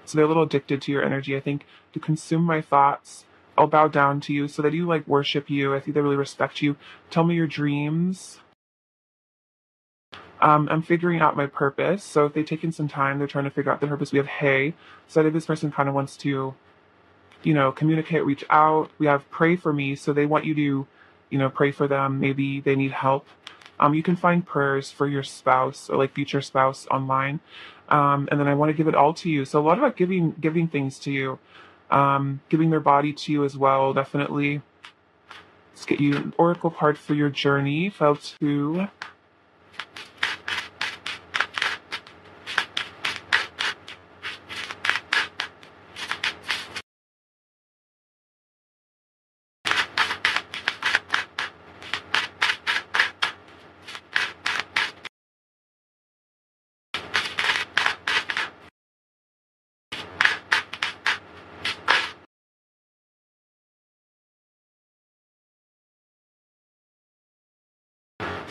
A: So they're a little addicted to your energy. I think you consume my thoughts. I'll bow down to you. So they do like worship you. I think they really respect you. Tell me your dreams. I'm figuring out my purpose. So if they've taken some time, they're trying to figure out their purpose. We have hey. So I think this person kind of wants to, communicate, reach out. We have pray for me. So they want you to, pray for them. Maybe they need help. You can find prayers for your spouse or like future spouse online. And then I want to give it all to you. So a lot about giving things to you, giving their body to you as well. Definitely. Let's get you an oracle card for your journey. File 2.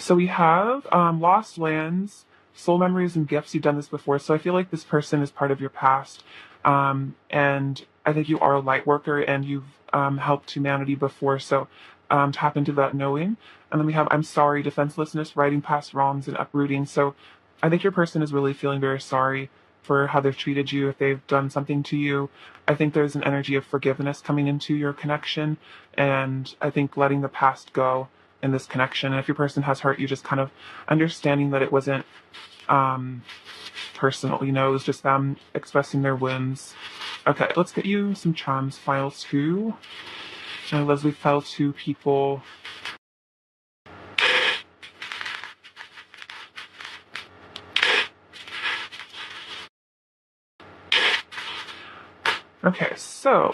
A: So we have lost lands, soul memories, and gifts. You've done this before, so I feel like this person is part of your past, and I think you are a light worker, and you've helped humanity before. So tap into that knowing. And then we have I'm sorry, defenselessness, righting past wrongs, and uprooting. So I think your person is really feeling very sorry for how they've treated you, if they've done something to you. I think there's an energy of forgiveness coming into your connection, and I think letting the past go in this connection. And if your person has hurt you, just kind of understanding that it wasn't personal, it was just them expressing their wounds. Okay, let's get you some charms. File 2. Leslie, file 2 people. Okay, so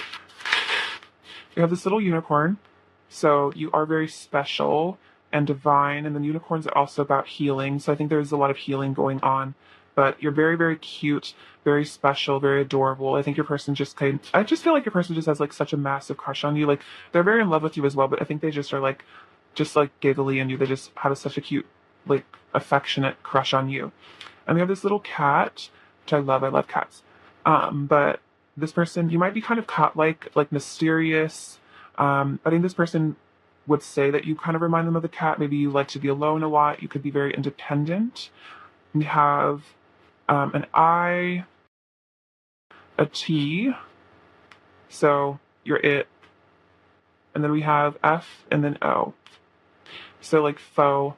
A: you have this little unicorn. So you are very special and divine, and then unicorns are also about healing. So I think there's a lot of healing going on. But you're very, very cute, very special, very adorable. I think your person I just feel like your person just has like such a massive crush on you. Like they're very in love with you as well, but I think they just are like, giggly on you. They just have such a cute, like affectionate crush on you. And we have this little cat, which I love. I love cats. But this person, you might be kind of cat-like mysterious. I think this person would say that you kind of remind them of the cat. Maybe you like to be alone a lot. You could be very independent. We have an I, a T, so you're it. And then we have F and then O. So like faux,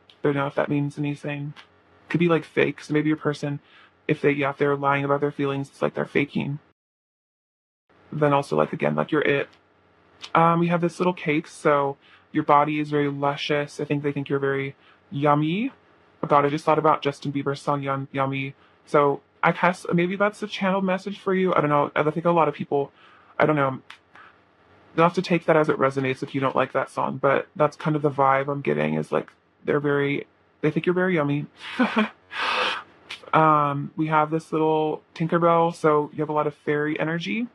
A: I don't know if that means anything. Could be like fake. So maybe your person, if they're lying about their feelings, it's like they're faking. Then also like again, like you're it. We have this little cake, so your body is very luscious. I think they think you're very yummy. Oh God, I just thought about Justin Bieber's song Yummy. So I guess maybe that's a channeled message for you. I don't know. I think a lot of people I don't know. You'll have to take that as it resonates if you don't like that song, but that's kind of the vibe I'm getting is like they think you're very yummy. We have this little Tinkerbell, so you have a lot of fairy energy.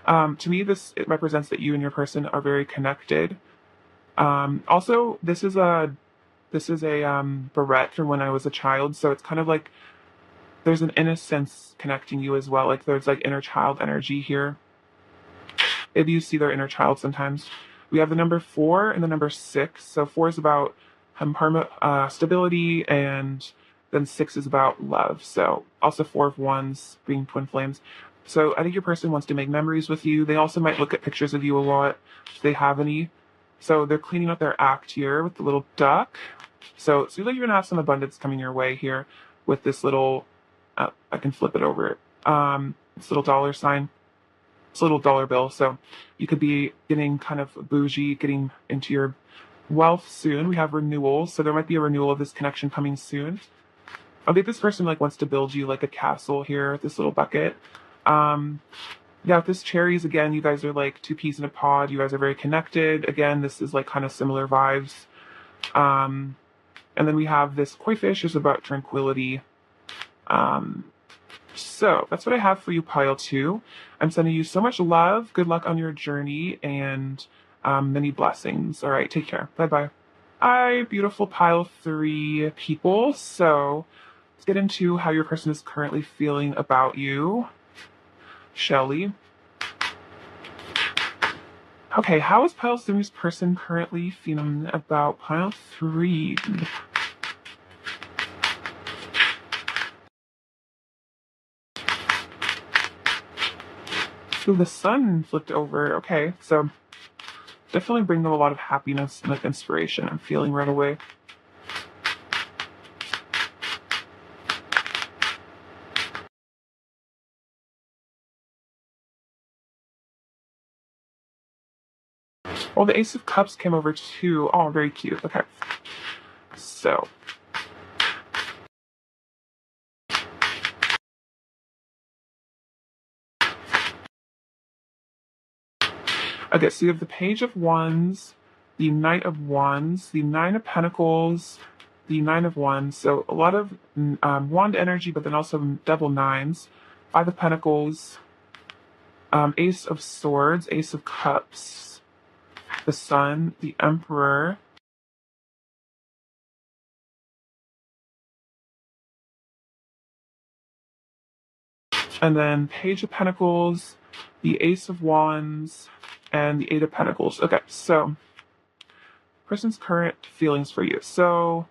A: To me, it represents that you and your person are very connected. Also, this is a barrette from when I was a child, so it's kind of like there's an innocence connecting you as well. Like there's like inner child energy here. If you see their inner child sometimes. We have the number 4 and the number 6. So 4 is about stability, and then 6 is about love. So also 4 of Wands being twin flames. So I think your person wants to make memories with you. They also might look at pictures of you a lot if they have any. So they're cleaning up their act here with the little duck. So it seems like you're going to have some abundance coming your way here with this little, I can flip it over. This little dollar sign. It's a little dollar bill. So you could be getting kind of bougie, getting into your wealth soon. We have renewals. So there might be a renewal of this connection coming soon. I think this person like wants to build you like a castle here, this little bucket. Yeah, with this cherries, again, you guys are like two peas in a pod. You guys are very connected. Again, this is like kind of similar vibes. And then we have this koi fish is about tranquility. So that's what I have for you, pile 2. I'm sending you so much love. Good luck on your journey and many blessings. All right, take care. Bye-bye. Hi, beautiful pile 3 people. So let's get into how your person is currently feeling about you. Shelly. Okay, how is pile 3's person currently feeling about pile 3? Ooh, the sun flipped over. Okay, so definitely bring them a lot of happiness and like inspiration. I'm feeling right away. Well, the Ace of Cups came over too. Oh, very cute. Okay. So. Okay, so you have the Page of Wands, the Knight of Wands, the Nine of Pentacles, the Nine of Wands. So a lot of wand energy, but then also double nines. Five of Pentacles, Ace of Swords, Ace of Cups, the Sun, the Emperor, and then Page of Pentacles, the Ace of Wands, and the Eight of Pentacles. Okay, so person's current feelings for you. So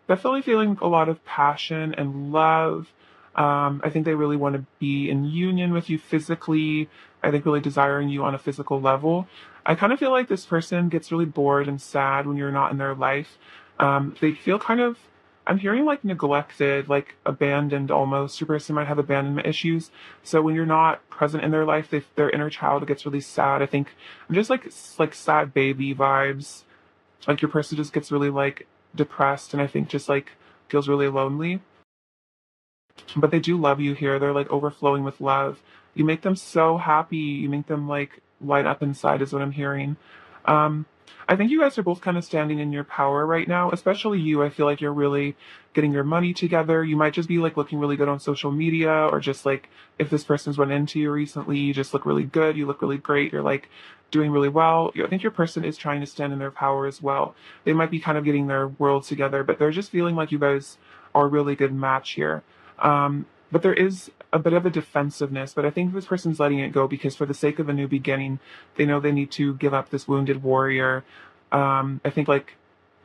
A: definitely feeling a lot of passion and love. I think they really want to be in union with you physically. I think really desiring you on a physical level. I kind of feel like this person gets really bored and sad when you're not in their life. They feel kind of, I'm hearing like neglected, like abandoned almost. Your person might have abandonment issues. So when you're not present in their life, their inner child gets really sad. I think I'm just like sad baby vibes. Like your person just gets really like depressed and I think just like feels really lonely. But they do love you here. They're like overflowing with love. You make them so happy. You make them like light up inside is what I'm hearing. Um, I think you guys are both kind of standing in your power right now, especially you. I feel like you're really getting your money together. You might just be like looking really good on social media, or just like if this person's run into you recently, you just look really good. You look really great. You're like doing really well. I think your person is trying to stand in their power as well. They might be kind of getting their worlds together, but they're just feeling like you guys are a really good match here. But there is a bit of a defensiveness, but I think this person's letting it go because for the sake of a new beginning, they know they need to give up this wounded warrior. I think like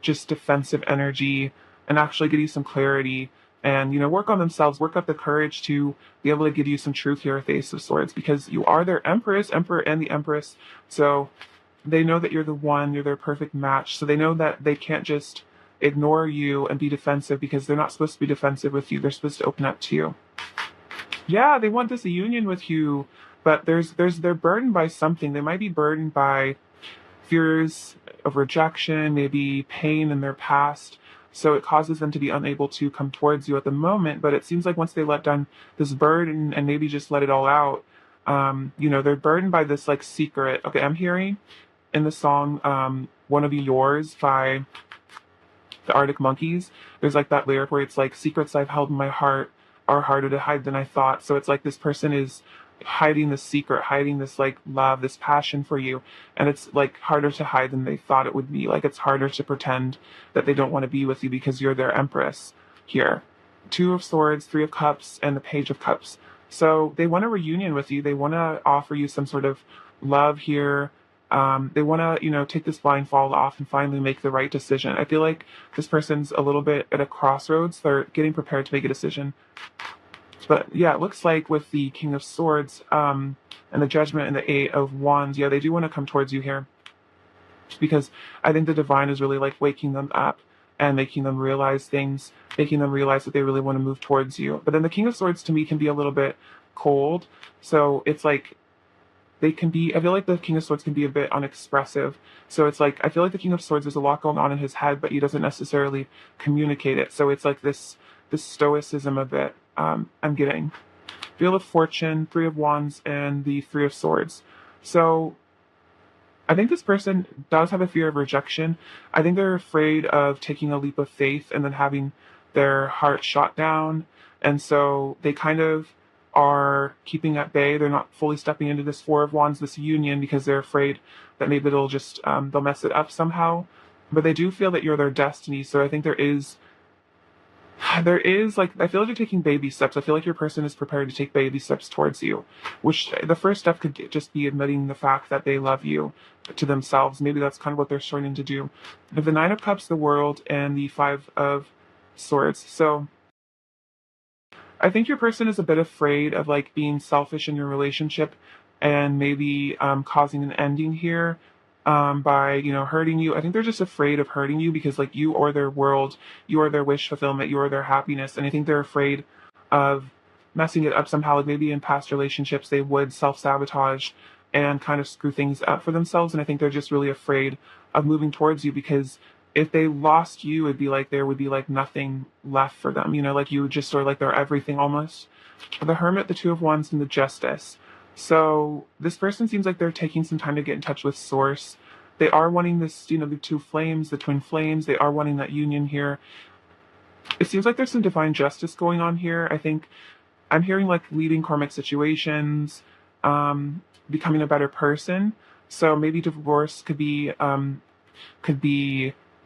A: just defensive energy and actually give you some clarity and, work on themselves, work up the courage to be able to give you some truth here with the Ace of Swords because you are their Empress, Emperor, and the Empress. So they know that you're the one, you're their perfect match. So they know that they can't just ignore you and be defensive because they're not supposed to be defensive with you. They're supposed to open up to you. Yeah, they want this union with you, but they're burdened by something. They might be burdened by fears of rejection, maybe pain in their past. So it causes them to be unable to come towards you at the moment. But it seems like once they let down this burden and maybe just let it all out, They're burdened by this like secret. Okay, I'm hearing in the song One of Yours by the Arctic Monkeys, there's like that lyric where it's like secrets I've held in my heart are harder to hide than I thought. So it's like this person is hiding this secret, hiding this like love, this passion for you, and it's like harder to hide than they thought it would be. Like it's harder to pretend that they don't want to be with you because you're their empress here. Two of Swords, Three of Cups, and the Page of Cups. So they want a reunion with you. They want to offer you some sort of love here. They want to, take this blindfold off and finally make the right decision. I feel like this person's a little bit at a crossroads. They're getting prepared to make a decision. But yeah, it looks like with the King of Swords and the Judgment and the Eight of Wands, yeah, they do want to come towards you here. Because I think the divine is really like waking them up and making them realize things, making them realize that they really want to move towards you. But then the King of Swords to me can be a little bit cold. So it's like I feel like the King of Swords can be a bit unexpressive. So it's like, I feel like the King of Swords, there's a lot going on in his head, but he doesn't necessarily communicate it. So it's like this stoicism a bit, I'm getting. Wheel of Fortune, Three of Wands, and the Three of Swords. So I think this person does have a fear of rejection. I think they're afraid of taking a leap of faith and then having their heart shot down. And so they kind of are keeping at bay. They're not fully stepping into this Four of Wands, this union, because they're afraid that maybe they'll mess it up somehow. But they do feel that you're their destiny. So I think there is like, I feel like you're taking baby steps. I feel like your person is prepared to take baby steps towards you, which the first step could just be admitting the fact that they love you to themselves. Maybe that's kind of what they're starting to do. We have the Nine of Cups, the World, and the Five of Swords. So I think your person is a bit afraid of like being selfish in your relationship and maybe causing an ending here by hurting you. I think they're just afraid of hurting you because like you are their world, you are their wish fulfillment, you are their happiness, and I think they're afraid of messing it up somehow. Like maybe in past relationships they would self-sabotage and kind of screw things up for themselves, and I think they're just really afraid of moving towards you because if they lost you, it'd be like there would be like nothing left for them, like you would just sort of like they're everything almost. The Hermit, the Two of Wands, and the Justice. So this person seems like they're taking some time to get in touch with Source. They are wanting this, the two flames, the twin flames. They are wanting that union here. It seems like there's some divine justice going on here. I think I'm hearing like leading karmic situations, becoming a better person. So maybe divorce could be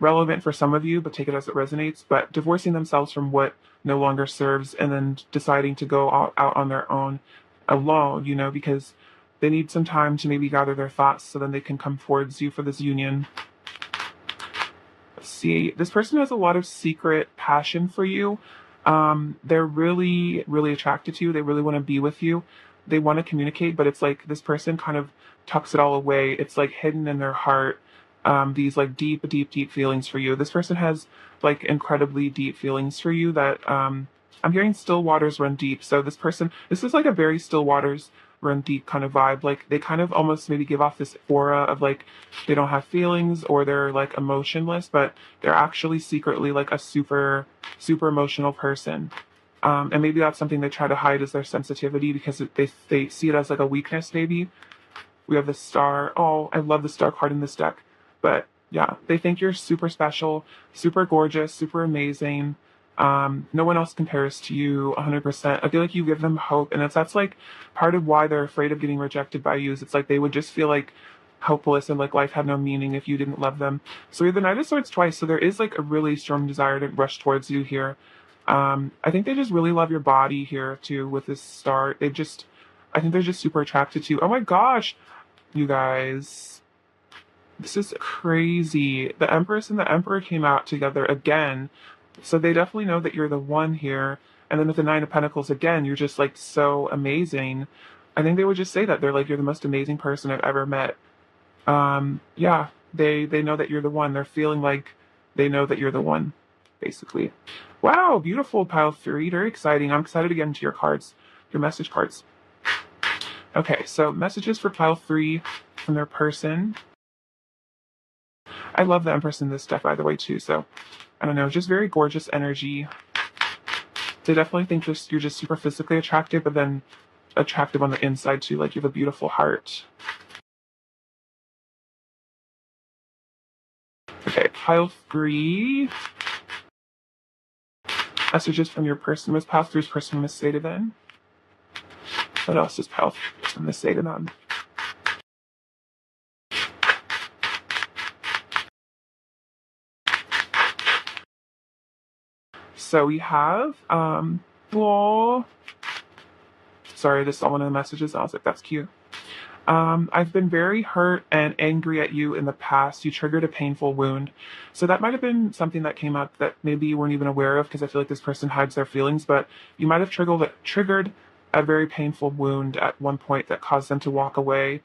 A: relevant for some of you, but take it as it resonates. But divorcing themselves from what no longer serves and then deciding to go out on their own alone, because they need some time to maybe gather their thoughts so then they can come towards you for this union. Let's see. This person has a lot of secret passion for you. They're really, really attracted to you. They really want to be with you. They want to communicate, but it's like this person kind of tucks it all away. It's like hidden in their heart. These like deep, deep, deep feelings for you. This person has like incredibly deep feelings for you that I'm hearing still waters run deep. So this is like a very still waters run deep kind of vibe. Like they kind of almost maybe give off this aura of like they don't have feelings or they're like emotionless, but they're actually secretly like a super, super emotional person. And maybe that's something they try to hide as their sensitivity because they see it as like a weakness maybe. We have the Star. Oh, I love the Star card in this deck. But yeah, they think you're super special, super gorgeous, super amazing. No one else compares to you 100%. I feel like you give them hope, and that's like part of why they're afraid of getting rejected by you. Is it's like they would just feel like hopeless and like life had no meaning if you didn't love them. So we have the Knight of Swords twice, so there is like a really strong desire to rush towards you here. I think they just really love your body here too with this Star. I think they're just super attracted to you. Oh my gosh, you guys. This is crazy. The Empress and the Emperor came out together again. So they definitely know that you're the one here. And then with the Nine of Pentacles again, you're just like so amazing. I think they would just say that. They're like, you're the most amazing person I've ever met. Yeah, they know that you're the one. They're feeling like they know that you're the one, basically. Wow, beautiful pile 3. Very exciting. I'm excited to get into your cards, your message cards. Okay, so messages for pile 3 from their person. I love the Empress in this deck, by the way, too. So, I don't know, just very gorgeous energy. They definitely think you're just super physically attractive, but then attractive on the inside too. Like you have a beautiful heart. Okay, pile 3. Messages from your person. What's pile 3's person going to say to them? What else is pile 3's person going to say to them? So we have, well, sorry, this is all one of the messages. I was like, that's cute. I've been very hurt and angry at you in the past. You triggered a painful wound. So that might have been something that came up that maybe you weren't even aware of, because I feel like this person hides their feelings, but you might have triggered a very painful wound at one point that caused them to walk away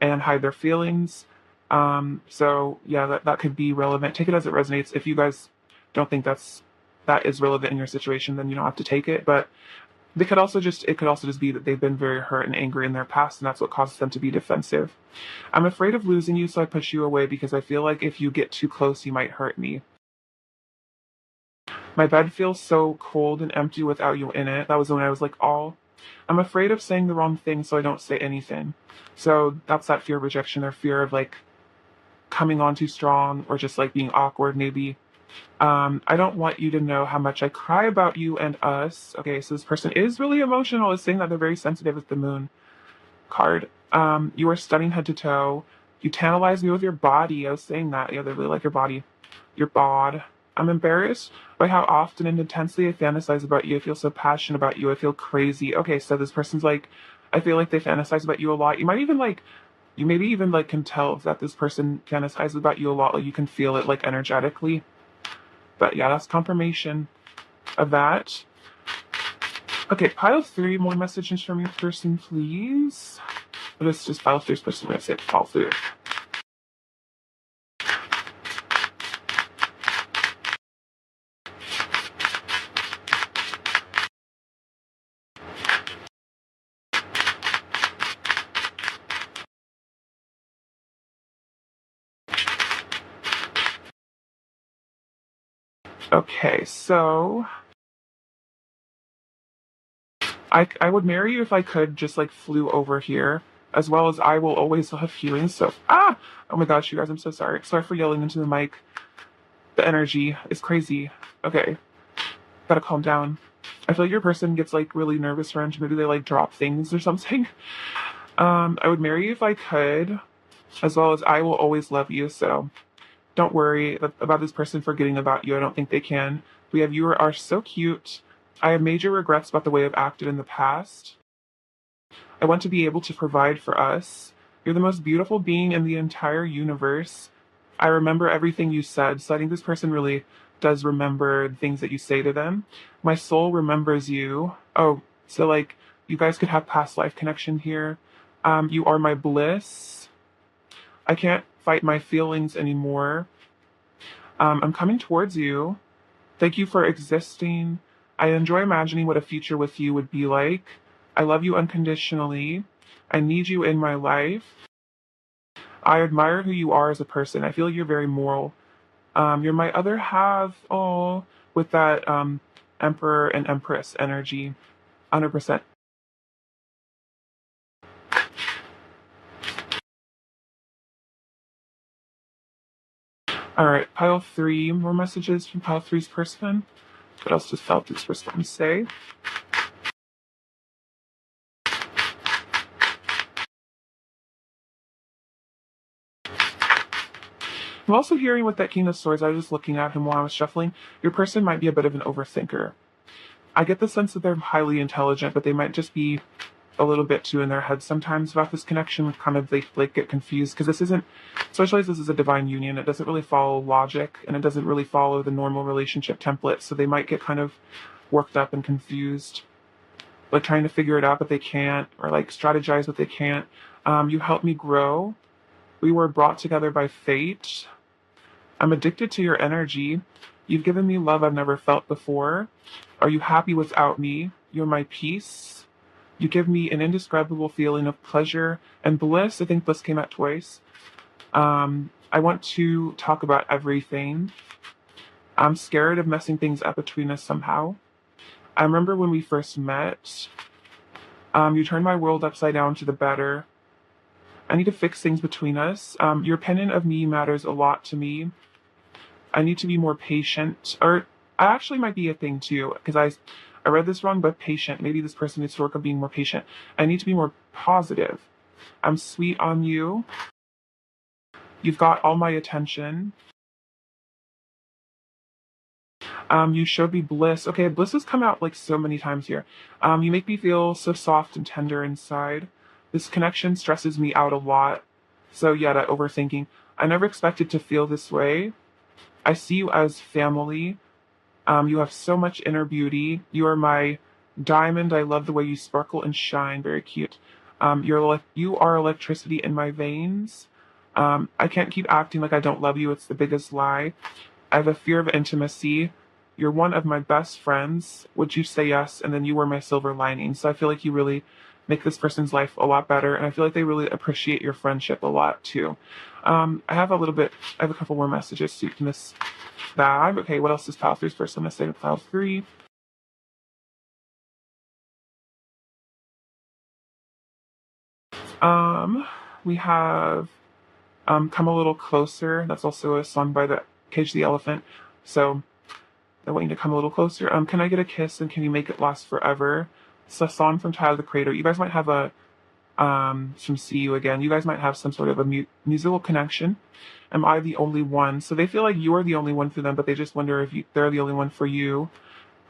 A: and hide their feelings. So yeah, that could be relevant. Take it as it resonates. If you guys don't think that is relevant in your situation, then you don't have to take it. But it could also just be that they've been very hurt and angry in their past, and that's what causes them to be defensive. I'm afraid of losing you, so I push you away because I feel like if you get too close, you might hurt me. My bed feels so cold and empty without you in it. That was when I was like, oh, I'm afraid of saying the wrong thing, so I don't say anything. So that's that fear of rejection, or fear of like coming on too strong, or just like being awkward maybe. I don't want you to know how much I cry about you and us. Okay, so this person is really emotional. Is saying that they're very sensitive with the moon card. You are stunning head to toe. You tantalize me with your body. I was saying that. Yeah, they really like your body. Your bod. I'm embarrassed by how often and intensely I fantasize about you. I feel so passionate about you. I feel crazy. Okay, so this person's like, I feel like they fantasize about you a lot. You might even like, you maybe even like can tell that this person fantasizes about you a lot. Like you can feel it like energetically. But yeah, that's confirmation of that. Okay, pile 3, more messages from your person, please. Let's just pile 3's person. I'm going to say pile 3. Okay, so I would marry you if I could, just like flew over here, as well as I will always love you and so oh my gosh, you guys, I'm so sorry. Sorry for yelling into the mic. The energy is crazy. Okay, gotta calm down. I feel like your person gets like really nervous around you. Maybe they like drop things or something. I would marry you if I could, as well as I will always love you. So don't worry about this person forgetting about you. I don't think they can. We have you are so cute. I have major regrets about the way I've acted in the past. I want to be able to provide for us. You're the most beautiful being in the entire universe. I remember everything you said. So I think this person really does remember the things that you say to them. My soul remembers you. Oh, so like you guys could have past life connection here. You are my bliss. I can't fight my feelings anymore. I'm coming towards you. Thank you for existing. I enjoy imagining what a future with you would be like. I love you unconditionally. I need you in my life. I admire who you are as a person. I feel you're very moral. You're my other half. Oh, with that Emperor and Empress energy. 100%. All right, pile 3. More messages from pile 3's person. What else does pile 3's person say? I'm also hearing with that King of Swords, I was just looking at him while I was shuffling, your person might be a bit of an overthinker. I get the sense that they're highly intelligent, but they might just be a little bit too in their head sometimes about this connection. Kind of they like get confused because this isn't, especially as this is a divine union, it doesn't really follow logic and it doesn't really follow the normal relationship template. So they might get kind of worked up and confused, like trying to figure it out but they can't, or like strategize but they can't. You helped me grow. We were brought together by fate. I'm addicted to your energy. You've given me love I've never felt before. Are you happy without me? You're my peace. You give me an indescribable feeling of pleasure and bliss. I think bliss came out twice. I want to talk about everything. I'm scared of messing things up between us somehow. I remember when we first met. You turned my world upside down to the better. I need to fix things between us. Your opinion of me matters a lot to me. I need to be more patient, or I actually might be a thing too, because I read this wrong, but patient. Maybe this person needs to work on being more patient. I need to be more positive. I'm sweet on you. You've got all my attention. You showed me bliss. Okay, bliss has come out like so many times here. You make me feel so soft and tender inside. This connection stresses me out a lot. So yeah, that overthinking. I never expected to feel this way. I see you as family. You have so much inner beauty. You are my diamond. I love the way you sparkle and shine. Very cute. You are electricity in my veins. I can't keep acting like I don't love you. It's the biggest lie. I have a fear of intimacy. You're one of my best friends. Would you say yes? And then you were my silver lining. So I feel like you really make this person's life a lot better. And I feel like they really appreciate your friendship a lot too. I have a couple more messages so you can miss that. Okay, what else is pile three's first? I'm going to say pile three. We have Come a Little Closer. That's also a song by the Cage the Elephant. So I want you to come a little closer. Can I get a kiss and can you make it last forever? It's a song from Tyler the Creator. You guys might have from See You Again. You guys might have some sort of a musical connection. Am I the only one? So they feel like you're the only one for them, but they just wonder if they're the only one for you.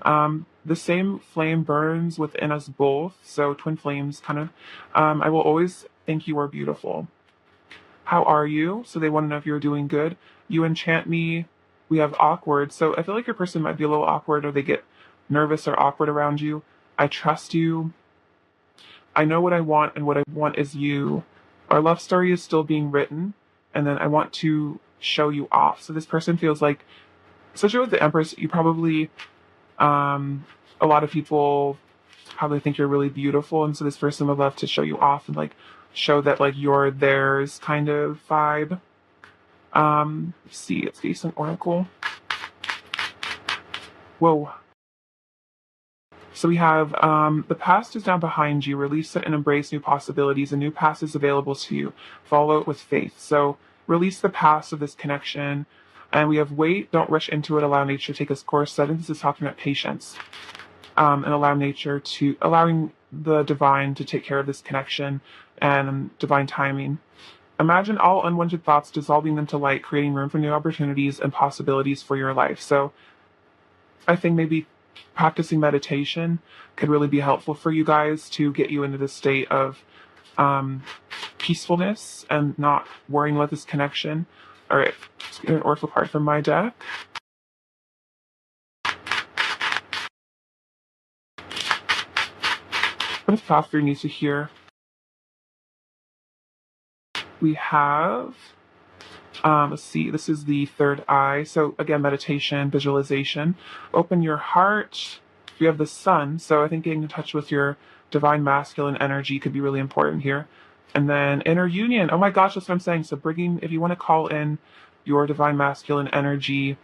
A: The same flame burns within us both. So twin flames, kind of. I will always think you are beautiful. How are you? So they want to know if you're doing good. You enchant me. We have awkward. So I feel like your person might be a little awkward or they get nervous or awkward around you. I trust you. I know what I want and what I want is you. Our love story is still being written. And then I want to show you off. So this person feels like, especially with the Empress, you probably, a lot of people probably think you're really beautiful. And so this person would love to show you off and like show that like you're theirs kind of vibe. Let's see, it's decent oracle. Whoa. So we have the past is now behind you. Release it and embrace new possibilities. A new past is available to you. Follow it with faith. So release the past of this connection. And we have wait, don't rush into it. Allow nature to take its course. I think this is talking about patience. And allowing the divine to take care of this connection and divine timing. Imagine all unwanted thoughts, dissolving them to light, creating room for new opportunities and possibilities for your life. So I think maybe practicing meditation could really be helpful for you guys to get you into this state of peacefulness and not worrying about this connection. All right, let's get an oracle card from my deck. What does path 3 needs to hear? We have, let's see, this is the third eye. So again, meditation, visualization. Open your heart. We have the sun. So I think getting in touch with your divine masculine energy could be really important here. And then inner union. Oh my gosh, that's what I'm saying. So if you want to call in your divine masculine energy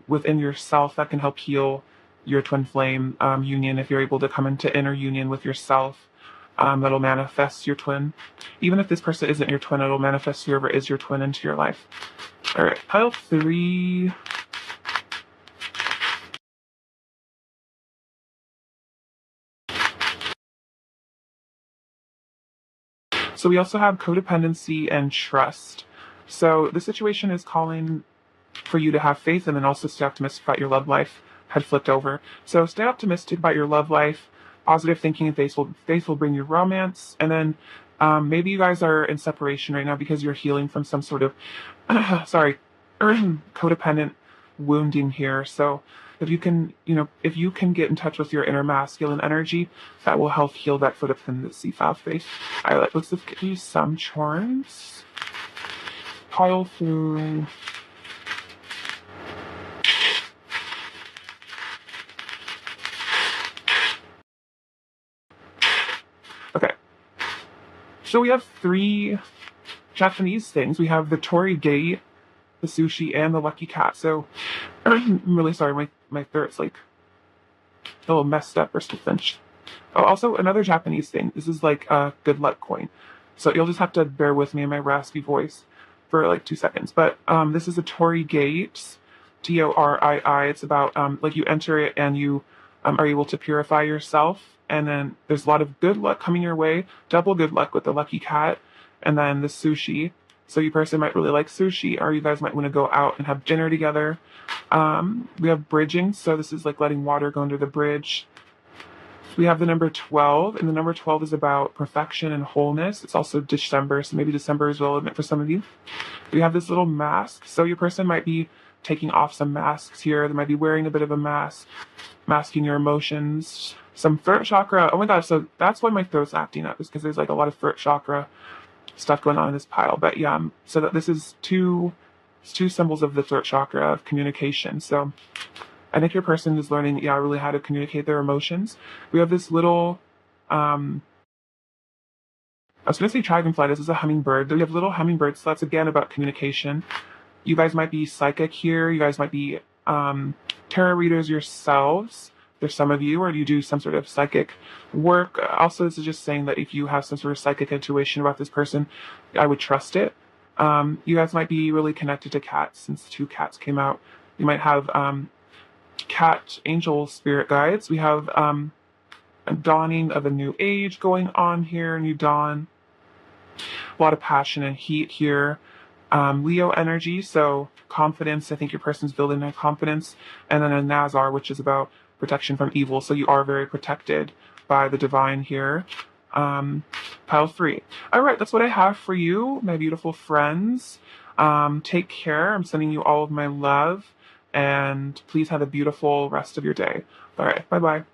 A: within yourself, that can help heal your twin flame union. If you're able to come into inner union with yourself, that'll manifest your twin. Even if this person isn't your twin, it'll manifest whoever is your twin into your life. All right, pile 3. So we also have codependency and trust. So the situation is calling for you to have faith and then also stay optimistic about your love life. Had flipped over. So stay optimistic about your love life. Positive thinking and faith will bring you romance. And then maybe you guys are in separation right now because you're healing from some sort of, codependent wounding here. So if you can get in touch with your inner masculine energy, that will help heal that codependency faith. All right, let's give you some charms. Pile through. Okay. So we have 3 Japanese things. We have the Torii Gate, the sushi, and the lucky cat. So I'm really sorry, my throat's like a little messed up or something. Oh, also another Japanese thing. This is like a good luck coin. So you'll just have to bear with me in my raspy voice for like 2 seconds. But this is a Torii Gate, Torii. It's about like you enter it and you are able to purify yourself. And then there's a lot of good luck coming your way. Double good luck with the lucky cat. And then the sushi. So you person might really like sushi, or you guys might want to go out and have dinner together. We have bridging. So this is like letting water go under the bridge. We have the number 12, and the number 12 is about perfection and wholeness. It's also December, so maybe December is relevant for some of you. We have this little mask, so your person might be taking off some masks here. They might be wearing a bit of a mask, masking your emotions. Some throat chakra. Oh my gosh, so that's why my throat's acting up, is because there's like a lot of throat chakra stuff going on in this pile. But yeah, so that this is two symbols of the throat chakra of communication. So I think your person is learning, yeah, really how to communicate their emotions. We have this little, I was going to say dragonfly. This is a hummingbird. We have little hummingbirds. So that's again about communication. You guys might be psychic here. You guys might be tarot readers yourselves. There's some of you, or you do some sort of psychic work. Also, this is just saying that if you have some sort of psychic intuition about this person, I would trust it. You guys might be really connected to cats, since 2 cats came out. You might have cat angel spirit guides. We have a dawning of a new age going on here, new dawn. A lot of passion and heat here. Leo energy, so confidence. I think your person's building their confidence. And then a Nazar, which is about protection from evil. So you are very protected by the divine here. Pile 3. All right, that's what I have for you, my beautiful friends. Take care. I'm sending you all of my love. And please have a beautiful rest of your day. All right, bye-bye.